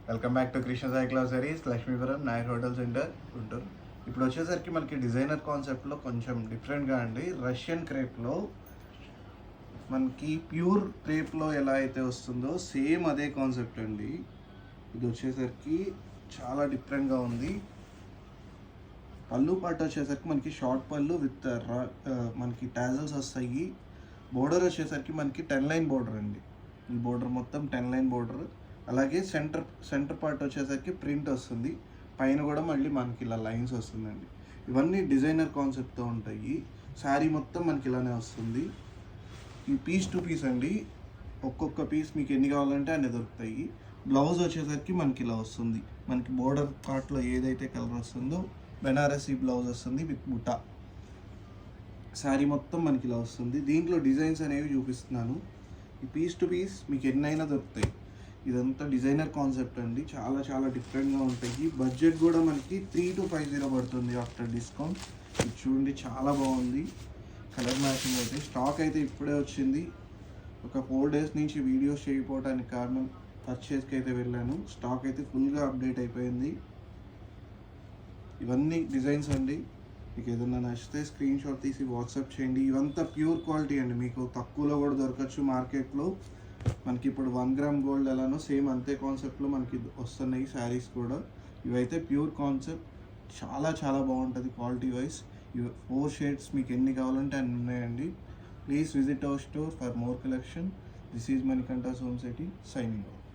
Welcome back to Krishna Sai glossaries, Lakshmipuram, Nair hotel centre, Guntur. ఇప్పుడు వచ్చేసరికి మనకి డిజైనర్ కాన్సెప్ట్లో కొంచెం డిఫరెంట్గా అండి. రష్యన్ క్రేప్లో మనకి ప్యూర్ క్రేప్లో ఎలా అయితే వస్తుందో సేమ్ అదే కాన్సెప్ట్ అండి. ఇది వచ్చేసరికి చాలా డిఫరెంట్గా ఉంది. పళ్ళు పాట వచ్చేసరికి మనకి షార్ట్ పళ్ళు విత్ మనకి టాజల్స్ వస్తాయి. బోర్డర్ వచ్చేసరికి మనకి 10 లైన్ బోర్డర్ అండి. ఈ బోర్డర్ మొత్తం 10 లైన్ బోర్డర్. అలాగే సెంటర్ పార్ట్ వచ్చేసరికి ప్రింట్ వస్తుంది. పైన కూడా మళ్ళీ మనకి ఇలా లైన్స్ వస్తుందండి. ఇవన్నీ డిజైనర్ కాన్సెప్ట్తో ఉంటాయి. శారీ మొత్తం మనకి ఇలానే వస్తుంది. ఈ పీస్ టు పీస్ అండి. ఒక్కొక్క పీస్ మీకు ఎన్ని కావాలంటే అన్ని దొరుకుతాయి. బ్లౌజ్ వచ్చేసరికి మనకి ఇలా వస్తుంది. మనకి బోర్డర్ పార్ట్లో ఏదైతే కలర్ వస్తుందో బెనారసీ బ్లౌజ్ వస్తుంది విత్ బుటా. శారీ మొత్తం మనకి ఇలా వస్తుంది. దీంట్లో డిజైన్స్ అనేవి చూపిస్తున్నాను. ఈ పీస్ టు పీస్ మీకు ఎన్నైనా దొరుకుతాయి. ఇదంతా డిజైనర్ కాన్సెప్ట్ అండి. చాలా చాలా డిఫరెంట్గా ఉంటాయి. బడ్జెట్ కూడా మనకి 3 to 50 పడుతుంది ఆఫ్టర్ డిస్కౌంట్. ఇది చూడండి, చాలా బాగుంది. కలర్ మ్యాచింగ్ అయితే స్టాక్ అయితే ఇప్పుడే వచ్చింది. ఒక 4 days నుంచి వీడియోస్ చేయకపోవడానికి కారణం పర్చేస్కి అయితే వెళ్ళాను. స్టాక్ అయితే ఫుల్గా అప్డేట్ అయిపోయింది. ఇవన్నీ డిజైన్స్ అండి. మీకు ఏదైనా నచ్చితే స్క్రీన్ షాట్ తీసి వాట్సాప్ చేయండి. ఇవంతా ప్యూర్ క్వాలిటీ అండి. మీకు తక్కువలో కూడా దొరకచ్చు మార్కెట్లో. మనకి ఇప్పుడు 1 గ్రామ్ గోల్డ్ ఎలానో సేమ్ అంతే కాన్సెప్ట్లో మనకి వస్తున్నాయి శారీస్ కూడా. ఇవైతే ప్యూర్ కాన్సెప్ట్, చాలా చాలా బాగుంటుంది క్వాలిటీ వైజ్. ఇవి 4 షేడ్స్ మీకు ఎన్ని కావాలంటే అన్ని ఉన్నాయండి. Please visit our store for more collection. This is Manikanta Som city signing of.